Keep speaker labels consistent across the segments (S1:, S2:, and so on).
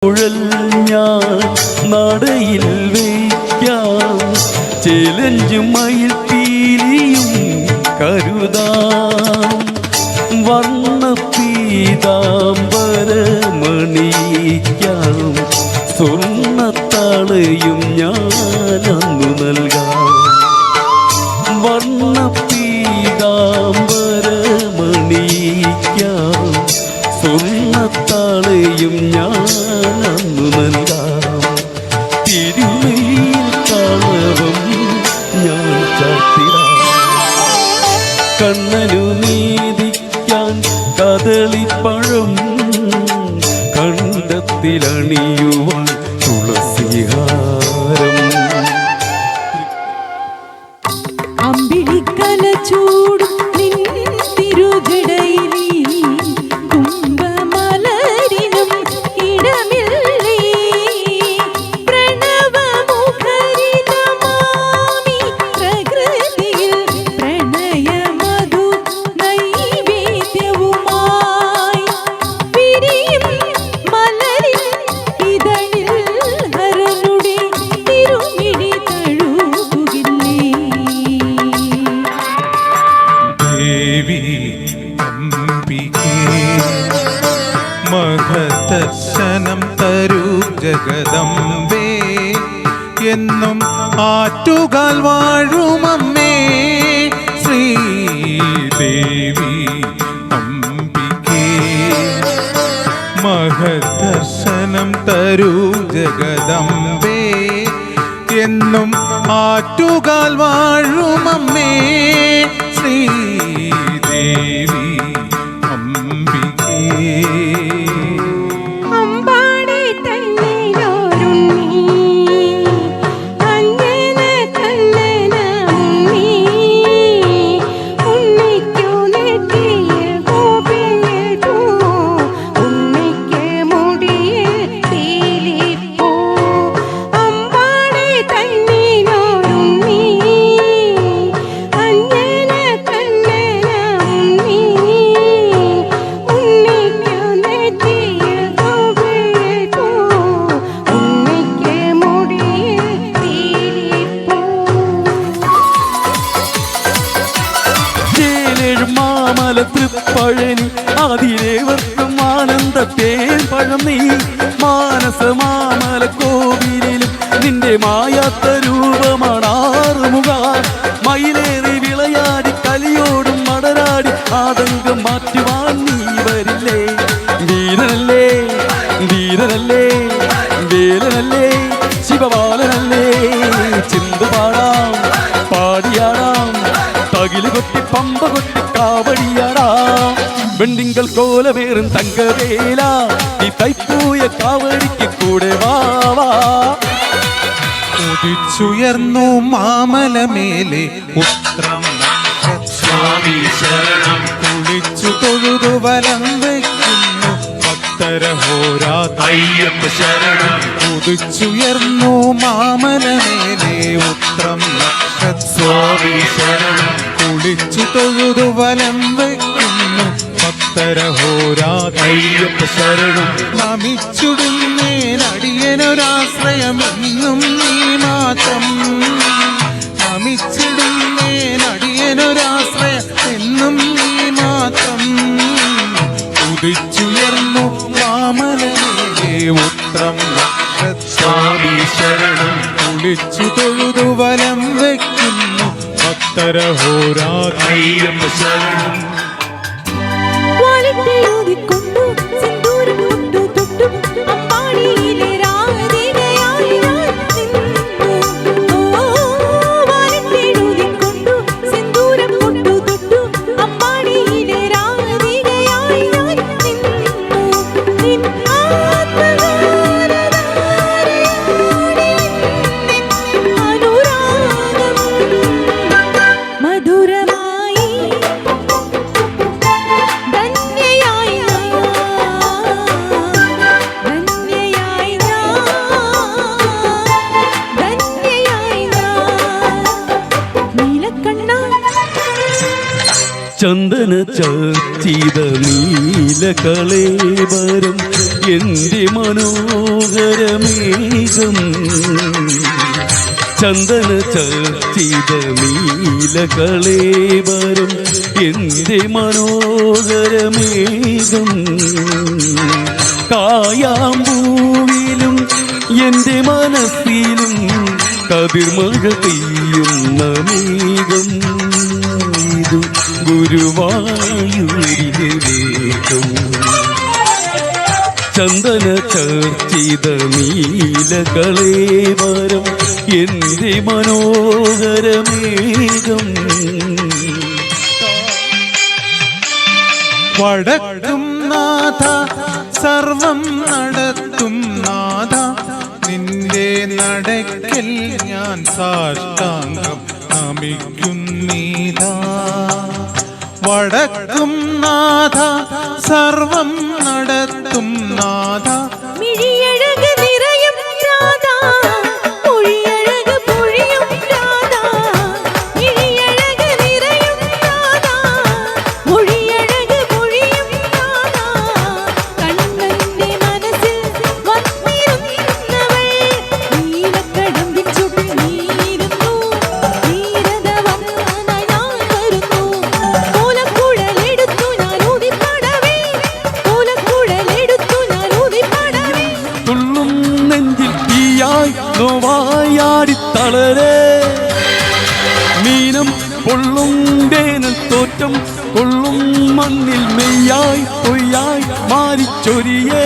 S1: കുഴൽ ഞാൻ നടയിൽ വയ്ക്കാം, ചേലഞ്ചും മയിൽ പീലിയും കരുതാം, വർണ്ണ പീതാംബരമണിക്കാം, സ്വർണ്ണത്താളയും ഞാനന്നു നൽകാം. വർണ്ണ പീതാംബരമണിക്കാം, സ്വർണ്ണത്താളയും ഞാനന്നു നൽകാം. തിരുമയിൽ കളവും ഞാൻ ചാർത്തിടാം. കണ്ണനു നീതിക്കാൻ കദളിപ്പഴം, കണ്ടത്തിലണിയുവാൻ തുളസിഹാരം.
S2: അമ്പിളിക്കല ചൂടും നിൻ തിരുജടയിലീ കുംഭമലരിനും ഇടമില്ലേ. പ്രണവമുഖരിതമാമി പ്രകൃതിയിൽ പ്രണയമധു നൈവേദ്യവുമായി വിരിയും മലരിൻ ഇതളിൽ ഹരനുടെ തിരുമിഴി തഴുകുകില്ലേ.
S3: ദേവി അംബികേ മഹദർശനം തരൂ ജഗദംബേ, എന്നും ആറ്റുകാൽ വാഴുമമ്മേ ശ്രീദേവി അംബികേ. മഹദർശനം തരൂ ജഗദംബേ, എന്നും ആറ്റുകാൽ വാഴുമമ്മേ ശ്രീദേവി അംബികേ.
S2: അമ്പാടി തന്നിലൊരുണ്ണി അഞ്ജന കണ്ണന ഉണ്ണി, ഉണ്ണിക്കു നെറ്റിയിൽ ഗോപിയൽപ്പൂ, ഉണ്ണിക്ക് മുടിയിൽ പീലിപ്പൂ. അമ്പാടി തന്നിലൊരുണ്ണി അഞ്ജന കണ്ണന ഉണ്ണി, ഉണ്ണിക്കു നെറ്റിയിൽ ഗോപിയൽപ്പൂ, ഉണ്ണിക്ക് മുടിയിൽ പീലിപ്പൂ.
S1: ചേലേഴും മാമല തൃപ്പഴനി, അതിലേവർക്കും ആനന്ദത്തേൻ പഴം നീ. മാനസ മാമല കോവിലും നിന്റെ മായാത്ത രൂപമാണാറുമുഖ. മയിലേറി വിളയാടി കലിയോടും മടരാടി ആതങ്കം മാറ്റുവാൻ നീ വരില്ലേ. വീരനല്ലേ ധീരനല്ലേ വേലനല്ലേ ശിവബാലനല്ലേ. ചിന്തു പാടാം പാടിയാടാം, തകില് കൊട്ടി പമ്പ കൊട്ടി കാവടിയാടാം. വെണ്ടിങ്കൽ കോലമേറും തങ്കവേല, നീ തൈപ്പൂയ കാവടിക്ക് കൂടെ വാവാ.
S3: ഉദിച്ചുയർന്നു മാമലമേലെ ഉത്രം സ്വാമി ശരണം, കുളിച്ചു തൊഴുതു വലം വയ്ക്കുന്നു ഭക്തരഹോരായ്യപ്പ ശരണം. ഉദിച്ചുയർന്നു മാമലമേലെ ഉത്രം സ്വാമി ശരണം, കുളിച്ചു തൊഴുതു വലം വയ്ക്കുന്നു ഭക്തരഹോരായ്യപ്പ ശരണം. നമിച്ചുടുന്നേനടിയനൊരാശ്രയമെന്നും നീ മാത്രം, നമിച്ചിടുന്നേനടിയനൊരാശ്രയം എന്നും നീ മാത്രം. ഉദിച്ചുയർന്നു മാമലമേലെ ഉത്രം സ്വാമി ശരണം, കുളിച്ചു തൊഴുതു വലം വയ്ക്കുന്നു ഭക്തരഹോരായ്യപ്പ ശരണം.
S2: വാലിട്ടെഴുതിക്കൊണ്ടു സിന്ദൂരം തൊട്ടു തൊട്ടു അമ്പാടിയിലെ രാധികയായി ഞാൻ നിന്നു. ഓ, വാലിട്ടെഴുതിക്കൊണ്ടു സിന്ദൂരം തൊട്ടു തൊട്ടു അമ്പാടിയിലെ രാധികയായി ഞാൻ നിന്നു. നിൻ ആത്മഗാനധാരയോടെ അനുരാഗം മധുരമായി ധന്യയായി
S1: ചന്ദന ചർച്ചിത നീലകളേവരം എൻ്റെ മനോഹരമേഘം ചന്ദന ചർച്ചിത നീലകളേവരം എൻ്റെ മനോഹരമേഘം കായാമ്പൂവിലും എൻ്റെ മനസ്സിലും കതിർമഴ പെയ്യുന്ന മേഘം ഇത് ഗുരുവായൂരിലെ വേഗം ചന്ദന ചർച്ചിത നീലകളേവരം എൻ്റെ മനോഹരമേഘം
S3: വടക്കും നാഥ സർവം നടത്തും നാഥ നിന്റെ നടക്കൽ ഞാൻ സാഷ്ടാംഗം നമിക്കുന്നീതാ വടക്കും നാഥ സർവം നടത്തും നാഥ
S2: മിഴിയഴക് നിറയും രാധാ മൊഴിയഴക് പൊഴിയും രാധാ മിഴിയഴക് നിറയും രാധാ മൊഴിയഴക് പൊഴിയും രാധാ കണ്ണന്റെ മനസ്സിൽ വന്നിരുന്നവൾ നീലക്കടമ്പിൻ ചുട്ടിൽ നീരുന്നു നീരത വന്ന ഞാൻ വരുന്നു കോലക്കുഴലെടുത്തു ഞാൻ ഊതിപ്പാടവേ കോലക്കുഴലെടുത്തു ഞാൻ ഊതിപ്പാടവേ
S1: തുള്ളും നെഞ്ചിൽ തീയായി നോവായാടിത്തളരേ മീനം പൊള്ളും വേനൽ തോറ്റം കൊള്ളും മണ്ണിൽ മെയ്യായി പൊയ്യായി മാറിച്ചൊരിയേ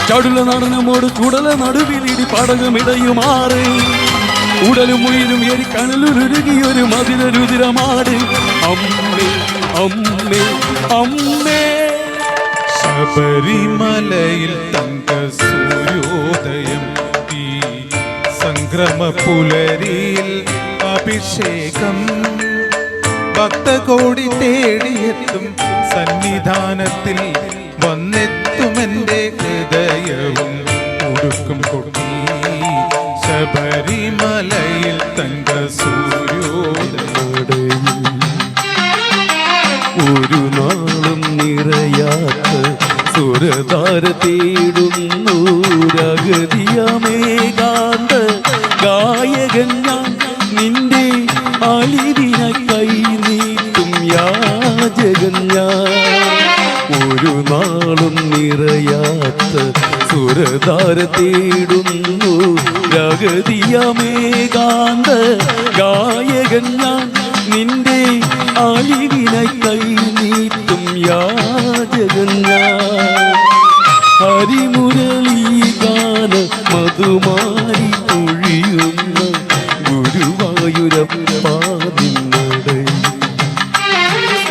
S1: ചടുല നടനമോട് ചുടല നടുവിലിടി പടകമിടയുമാറ് ഉടലും ഉയരും എരി കനലുരുകിയൊരു മതിലരുതിരമാട് അമ്മേ അമ്മേ അമ്മേ
S3: ശബരിമലയിൽ തങ്ക സൂര്യോദയം ഈ സംക്രമ പുലരിയിൽ അഭിഷേകം ഭക്തകോടി തേടിയെത്തും സന്നിധാനത്തിൽ വന്നെത്തുമെൻ്റെ ഹൃദയവും ഉടുക്കും കൊട്ടി ശബരിമലയിൽ തങ്ക സൂര്യോദയം
S1: ഒരു നാളും നിറയാത്ത സുരതാര തേടുന്നു രഗതിയമേകാന്ത ഗായകൻ ഞാൻ നിന്റെ അലിവിന കൈ നീട്ടും യാചകൻ ഞാൻ ഒരു നാളും നിറയാത്ത സുരതാര തേടുന്നു രഗതിയമേകാന്ത ഗായകൻ ഞാൻ നിന്റെ അലിവിനായി കൈ നീട്ടും യാചകൻ ഞാൻ ഹരിമുരളീ ഗാന മധുമാരി പൊഴിയുന്ന ഗുരുവായൂരപ്പാതിന്നടയിൽ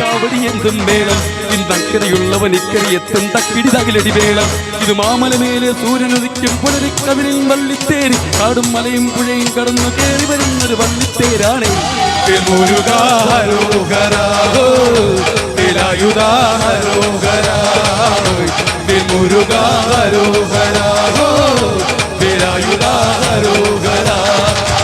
S1: കാവടിയെന്തും വേളം ഇന്നക്കരയുള്ളവൻ ഇക്കരി എത്തും തക്കിടിതകിലടി വേളം ഇത് മാമലമേലെ സൂര്യനുദിക്കും പുലരിക്കവിളിൽ വള്ളിത്തേരി കാടും മലയും പുഴയും കടന്നു കയറി വരുന്നൊരു വള്ളിത്തേരാണ്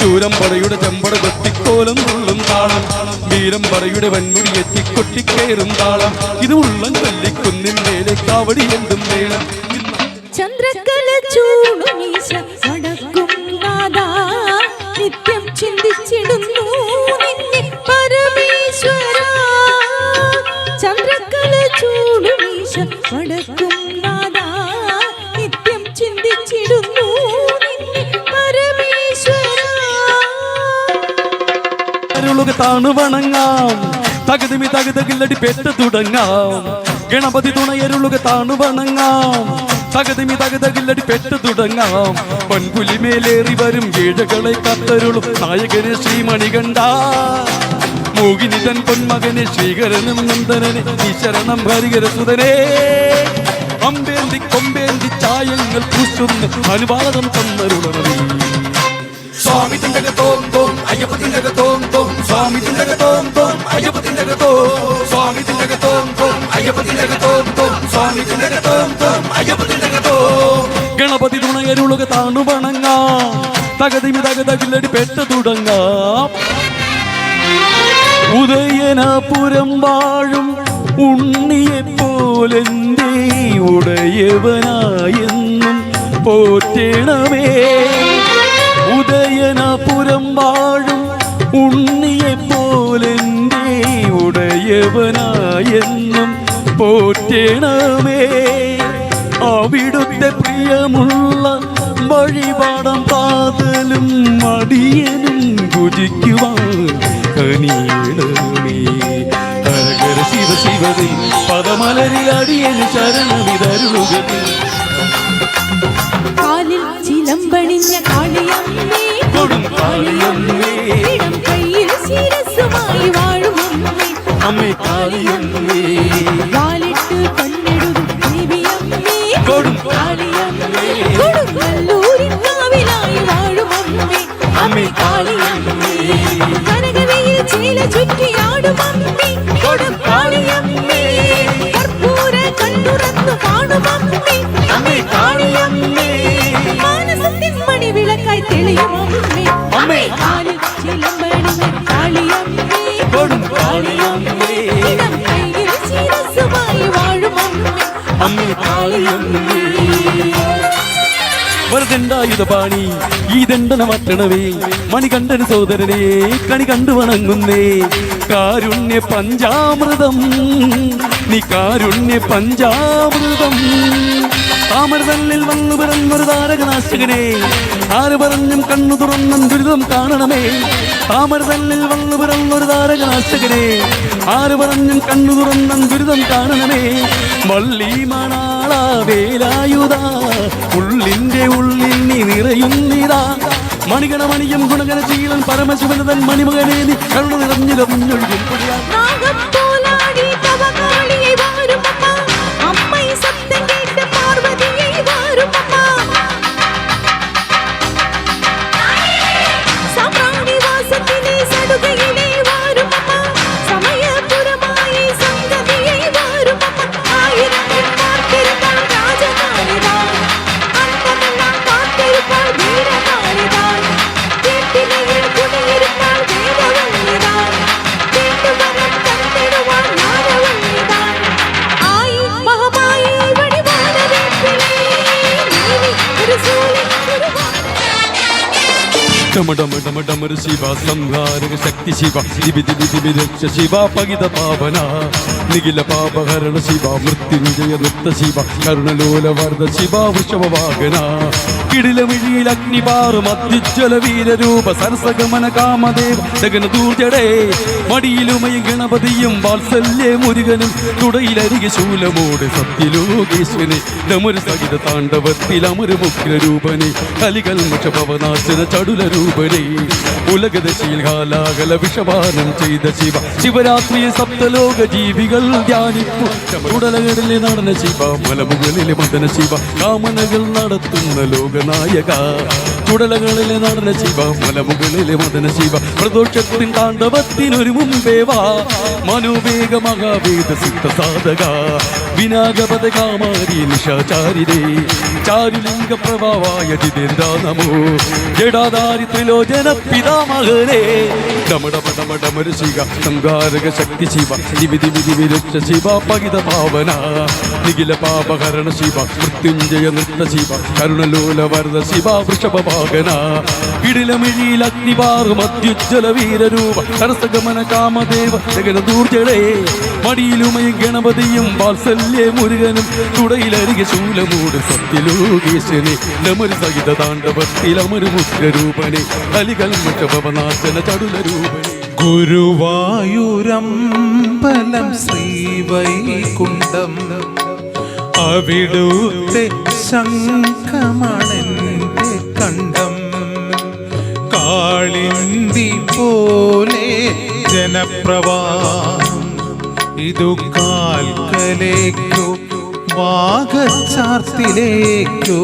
S1: ചൂരം പടയുടെ ചെമ്പട കൊത്തിക്കോലം ഉള്ളും താളം വീരം പടയുടെ വൻമുടി എത്തിക്കൊട്ടിക്കയറും താളം ഇത് ഉള്ളം കൊല്ലിക്കുന്നിൻ മേലെ കാവടി എന്തും വേണം
S2: ചന്ദ്രകല ചൂടുമീശ വടക്കും നാദാ നിത്യം ചിന്തിച്ചിടുന്നു നിന്നെ പരമേശ്വര ചന്ദ്രകല ചൂടുമീശ വടക്കും നാദാ നിത്യം ചിന്തിച്ചിടുന്നു നിന്നെ പരമേശ്വര
S1: താണു വണങ്ങാം തകതിമി തകതകില്ലടി പെറ്റ തുടങ്ങാം ഗണപതി തുണയരുളുക താണു വണങ്ങാം തകതിമി തകതകില്ലടി പെറ്റ തുടങ്ങാം പൊൻപുലി മേലേറി വരും ഏഴകളെ കത്തരുളും നായകനെ ശ്രീമണികണ്ഠ മോഹിനി തൻ പൊന്മകനെ ശ്രീകരനും നന്ദനനെ ഈശ്വരണം ഹരികരസുതനെ അമ്പേന്തി കൊമ്പേന്തി ചായങ്ങൾ പൂശുന്ന അനുവാദം തന്നരുളറി സ്വാമി തിണ്ടക തോം തോം അയ്യപ്പ തിണ്ടക തോം തോം സ്വാമി തിണ്ടക തോം തോം അയ്യപ്പ തിണ്ടക തോം സ്വാമി തിണ്ടക തോം തോം അയ്യപ്പ തിണ്ടക തോം തോം സ്വാമി തിണ്ടക തോം തോം അയ്യപ്പ തിണ്ടക തോം ഗണപതി തുണയരുളുക താണു വണങ്ങാം തകതിമി തകതകില്ലടി പെട്ട തുടങ്ങാം ഉദയനാപുരം വാഴും ഉണ്ണിയെ പോലെന്തേ ഉടയവനായെന്നും പോറ്റണമേ. ഉദയനാപുരം വാഴും ഉണ്ണിയെ പോലെന്തേ ഉടയവനായെന്നും പോറ്റണമേ. അവിടുത്തെ പ്രിയമുള്ള വഴിപാടം കാതലും മടിയനും ഭുജിക്കുവാൻ കനിയണമേ. ഹരഹര ശിവ ശിവതി പദമലരിൽ അടിയന് ശരണമിതരുളുകതി.
S2: കാലിൽ ചിലമ്പണിഞ്ഞ കാളിയമ്മേ
S1: കൊടും കാളിയമ്മേ,
S2: ഇടം കയ്യിൽ ശിരസ്സുമായി വാഴും അമ്മേ
S1: അമ്മേ കാളിയമ്മേ,
S2: വാലിട്ട് കണ്ണെടുതും ദേവിയമ്മേ
S1: കൊടും
S2: കാളിയമ്മേ, കൊടുങ്ങല്ലൂരിൻ കാവിലായി വാഴും അമ്മേ അമ്മേ കാളിയമ്മേ, കനകവയിൽ ചേല ചുറ്റിയാടും അമ്മേ കൊടും കാളിയമ്മേ, കർപ്പൂര കണ്ണുറന്നു കാണും അമ്മേ അമ്മേ കാളിയമ്മേ, മാനസത്തിൻ മണിവിളക്കായി തെളിയും അമ്മേ അമ്മേ കാലിൽ ചിലമ്പണിഞ്ഞ കാളിയമ്മേ
S1: കൊടും കാളിയമ്മേ,
S2: ഇടം കയ്യിൽ ശിരസ്സുമായി വാഴും അമ്മേ
S1: അമ്മേ കാളിയമ്മേ. വരദണ്ഡായുധപാണി ഈ ദണ്ഡന മാറ്റണവേ, മണികണ്ഠൻ സോദരനെ കണി കണ്ടു വണങ്ങുന്നേ. കാരുണ്യ പഞ്ചാമൃതം നീ കാരുണ്യ പഞ്ചാമൃതം, താമരതല്ലിൽ വന്നു പിറന്നൊരു താരകനാശകനെ, ആര് പറഞ്ഞും കണ്ണു തുറന്നും ദുരിതം കാണണമേ. താമരതല്ലിൽ വന്നു പിറന്നൊരു താരകനാശകനെ, ആര് പറഞ്ഞും കണ്ണു തുറന്നും ദുരിതം കാണണമേ. വള്ളി മണാള വേലായുധ ഉള്ളിന്റെ ഉള്ളിൽ നീ നിറയുന്നിതാ, മണികണമണിയും ഗുണഗണ ശീലൻ പരമശിവനതൻ മണിമകനെ നീ കണ്ണു നിറഞ്ഞു കവിഞ്ഞൊഴുകും
S2: നാഗപ്പോലാടി തവകാളിയെ വാരും അമ്മ, അമ്മൈ സത്തം കേട്ട് പാർവതിയെ വാരും അമ്മ, സമ്രാണിവാസത്തിലെ സടുകയിലെ വാരും അമ്മ, സമയപുരമായി സംഗതിയെ വാരും അമ്മ, ആയിരങ്ങൾ കാത്തിരുന്നാൾ രാജകാളിതാൻ, അന്തമെല്ലാം കാത്തിരുന്നാൾ വീരകാളിതാൻ, കേട്ടിലയിൽ കുടിയിരുന്നാൾ വേദവള്ളിതാൻ, കേട്ടുവരം തന്നിടുവാൻ നാരവള്ളിതാൻ, ആയി മഹമായി വഴിവാനവേപ്പിലേ, നീവി ഒരു സൂര്യൻ
S1: ഡമഡമഡമഡമര ശിവ സംഹാരക ശക്തി ശിവ ദിവി ദിവി ദിവി രക്ഷ ശിവ പകിത പാവന നിഖില പാപഹരണ ശിവ മൃത്യുഞ്ജയ നൃത്ത ശിവ കരുണലോല വർദ്ധ ശിവ വൃഷഭവാഹന കിടിലമിഴിയിൽ അഗ്നിപാറും അത്യുജ്വല വീരരൂപ സരസഗമന കാമദേവ ജഗന ദൂർജടേ മടിയിലുമയും ഗണപതിയും വാത്സല്യ മുരുകനും തുടയിലരികെ ശൂലമോട് സത്യലോകേശ്വനെ ഡമരു സഹിത താണ്ഡവത്തിൽ അമരുമുഗ്രരൂപനെ കലികൽമഷഭവനാശന ചടുലരൂപനെ ഉലകദശയിൽ കാലാകല വിഷപാനം ചെയ്ത ശിവ ശിവരാത്രിയെ സപ്തലോക ജീവികൾ ധ്യാനിപ്പു ചുടലകളിലെ നടന ശിവ മലമുകളിലെ മദന ശിവ കാമനകൾ നടത്തുന്ന ലോകനായക ചുടലകളിലെ നടന ശിവ മലമുകളിലെ മദന ശിവ പ്രദോഷത്തിൻ താണ്ഡവത്തിനൊരു മുമ്പേ വാ മനോവേഗ മഹാവേദ സിദ്ധ സാധക വിനാഗപത കാമാരി നിശാചാരിരേ ചാരുലിംഗ പ്രഭാവായ ജിതേന്ദ്ര നമോ ജഡാധാരി ത്രിലോചന പിതാമഹരേ ഡമഡമഡമഡമര ശിവ സംഹാരക ശക്തി ശിവ ദിവി ദിവി ദിവി രക്ഷ ശിവ പകിത പാവന നിഖില പാപഹരണ ശിവ മൃത്യുഞ്ജയ നൃത്ത ശിവ കരുണലോല വർദ്ധ ശിവ വൃഷഭവാഹന കിടിലമിഴിയിൽ അഗ്നിപാറും അത്യുജ്വല വീരരൂപ സരസഗമന കാമദേവ ജഗന ദൂർജടേ മടിയിലുമയും ഗണപതിയും വാത്സല്യ മുരുകനും തുടയിലരികെ ശൂലമൂട് സത്യലോകേശനെ ഡമരു സഹിത താണ്ഡവത്തിൽ അമരുമുഗ്രരൂപനെ കലികൽമഷഭവനാശന ചടുലരൂപനെ
S3: ഗുരുവായൂരമ്പലം ശ്രീവൈകുണ്ഠം അവിടുത്തെ ശംഖമണെന്റെ കണ്ഠം കാളിന്തി പോലെ ജനപ്രവാഹം ഇതു കാൽക്കലേക്കോ വാഗച്ചാർത്തിലേക്കോ